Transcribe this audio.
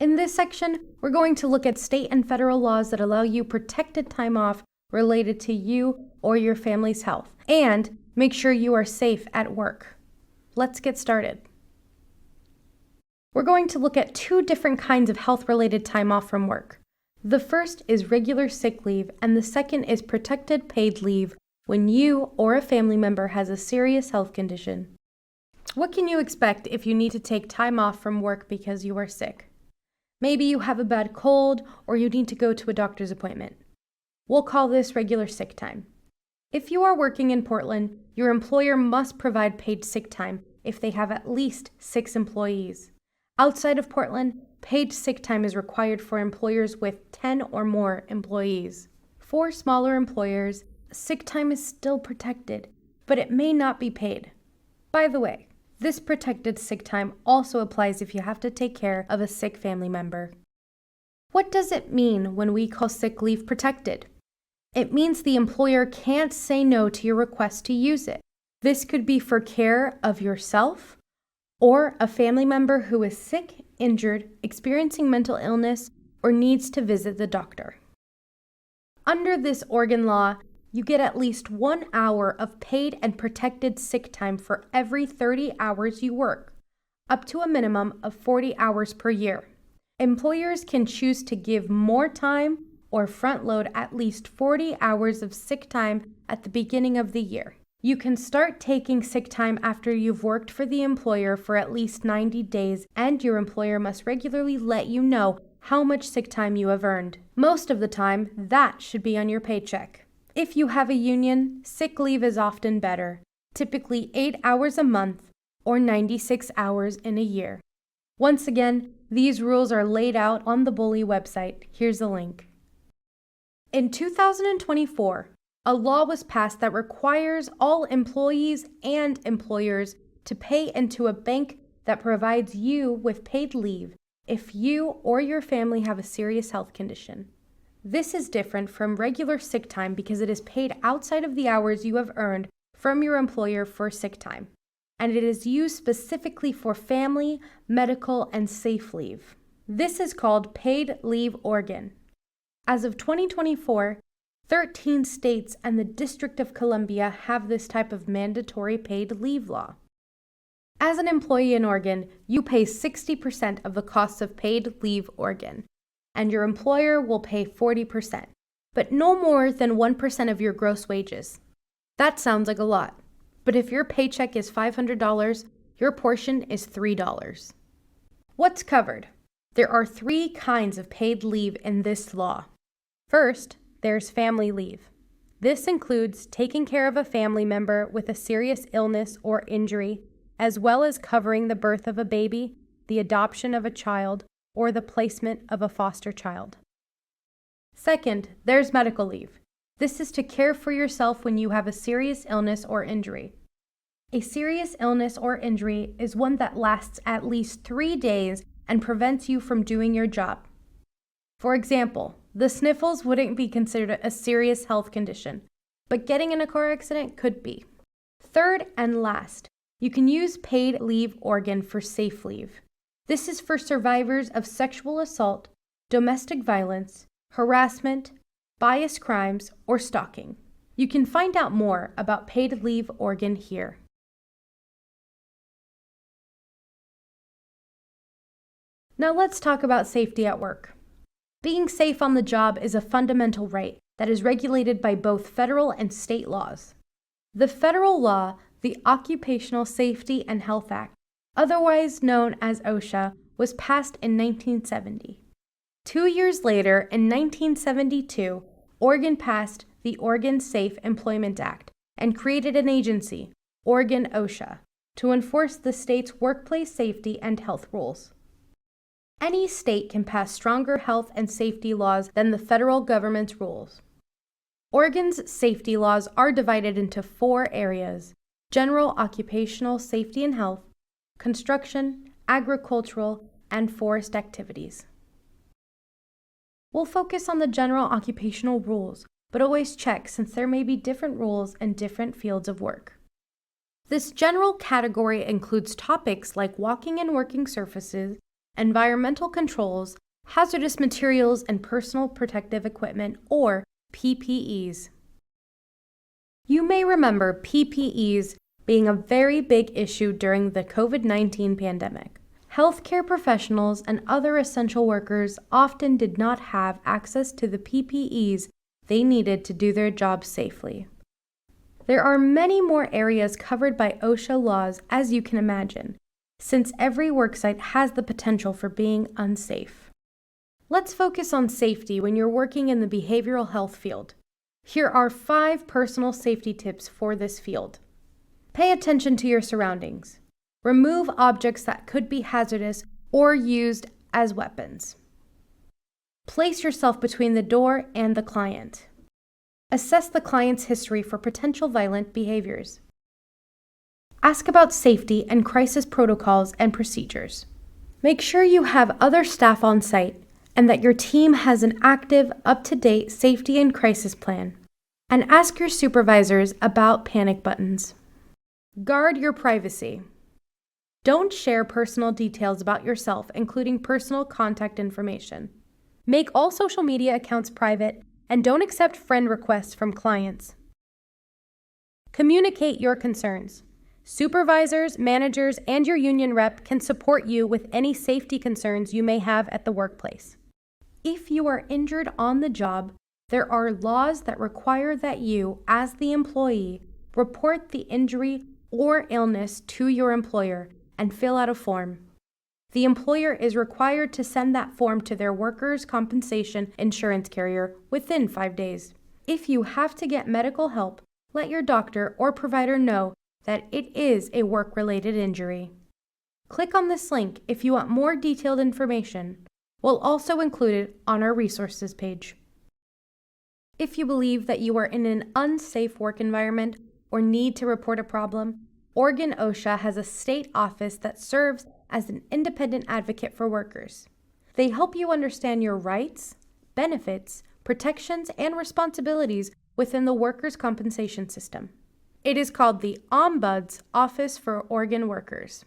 In this section, we're going to look at state and federal laws that allow you protected time off related to you or your family's health, and make sure you are safe at work. Let's get started. We're going to look at two different kinds of health-related time off from work. The first is regular sick leave, and the second is protected paid leave when you or a family member has a serious health condition. What can you expect if you need to take time off from work because you are sick? Maybe you have a bad cold or you need to go to a doctor's appointment. We'll call this regular sick time. If you are working in Portland, your employer must provide paid sick time if they have at least 6 employees. Outside of Portland, paid sick time is required for employers with 10 or more employees. For smaller employers, sick time is still protected, but it may not be paid. By the way, this protected sick time also applies if you have to take care of a sick family member. What does it mean when we call sick leave protected? It means the employer can't say no to your request to use it. This could be for care of yourself or a family member who is sick, injured, experiencing mental illness, or needs to visit the doctor. Under this Oregon law, you get at least 1 hour of paid and protected sick time for every 30 hours you work, up to a minimum of 40 hours per year. Employers can choose to give more time or front load at least 40 hours of sick time at the beginning of the year. You can start taking sick time after you've worked for the employer for at least 90 days, and your employer must regularly let you know how much sick time you have earned. Most of the time, that should be on your paycheck. If you have a union, sick leave is often better, typically 8 hours a month or 96 hours in a year. Once again, these rules are laid out on the Bully website. Here's a link. In 2024, a law was passed that requires all employees and employers to pay into a bank that provides you with paid leave if you or your family have a serious health condition. This is different from regular sick time because it is paid outside of the hours you have earned from your employer for sick time, and it is used specifically for family, medical, and safe leave. This is called Paid Leave Oregon. As of 2024, 13 states and the District of Columbia have this type of mandatory paid leave law. As an employee in Oregon, you pay 60% of the costs of Paid Leave Oregon, and your employer will pay 40%, but no more than 1% of your gross wages. That sounds like a lot, but if your paycheck is $500, your portion is $3. What's covered? There are 3 kinds of paid leave in this law. First, there's family leave. This includes taking care of a family member with a serious illness or injury, as well as covering the birth of a baby, the adoption of a child, or the placement of a foster child. Second, there's medical leave. This is to care for yourself when you have a serious illness or injury. A serious illness or injury is one that lasts at least 3 days and prevents you from doing your job. For example, the sniffles wouldn't be considered a serious health condition, but getting in a car accident could be. Third and last, you can use Paid Leave Oregon for safe leave. This is for survivors of sexual assault, domestic violence, harassment, bias crimes, or stalking. You can find out more about Paid Leave Oregon here. Now let's talk about safety at work. Being safe on the job is a fundamental right that is regulated by both federal and state laws. The federal law, the Occupational Safety and Health Act, otherwise known as OSHA, was passed in 1970. 2 years later, in 1972, Oregon passed the Oregon Safe Employment Act and created an agency, Oregon OSHA, to enforce the state's workplace safety and health rules. Any state can pass stronger health and safety laws than the federal government's rules. Oregon's safety laws are divided into 4 areas: general occupational safety and health, construction, agricultural, and forest activities. We'll focus on the general occupational rules, but always check since there may be different rules in different fields of work. This general category includes topics like walking and working surfaces, environmental controls, hazardous materials, and personal protective equipment, or PPEs. You may remember PPEs being a very big issue during the COVID-19 pandemic. Healthcare professionals and other essential workers often did not have access to the PPEs they needed to do their jobs safely. There are many more areas covered by OSHA laws, as you can imagine, since every worksite has the potential for being unsafe. Let's focus on safety when you're working in the behavioral health field. Here are 5 personal safety tips for this field. Pay attention to your surroundings. Remove objects that could be hazardous or used as weapons. Place yourself between the door and the client. Assess the client's history for potential violent behaviors. Ask about safety and crisis protocols and procedures. Make sure you have other staff on site and that your team has an active, up-to-date safety and crisis plan. And ask your supervisors about panic buttons. Guard your privacy. Don't share personal details about yourself, including personal contact information. Make all social media accounts private and don't accept friend requests from clients. Communicate your concerns. Supervisors, managers, and your union rep can support you with any safety concerns you may have at the workplace. If you are injured on the job, there are laws that require that you, as the employee, report the injury or illness to your employer and fill out a form. The employer is required to send that form to their workers' compensation insurance carrier within 5 days. If you have to get medical help, let your doctor or provider know that it is a work-related injury. Click on this link if you want more detailed information. We'll also include it on our resources page. If you believe that you are in an unsafe work environment or need to report a problem, Oregon OSHA has a state office that serves as an independent advocate for workers. They help you understand your rights, benefits, protections, and responsibilities within the workers' compensation system. It is called the Ombuds Office for Oregon Workers.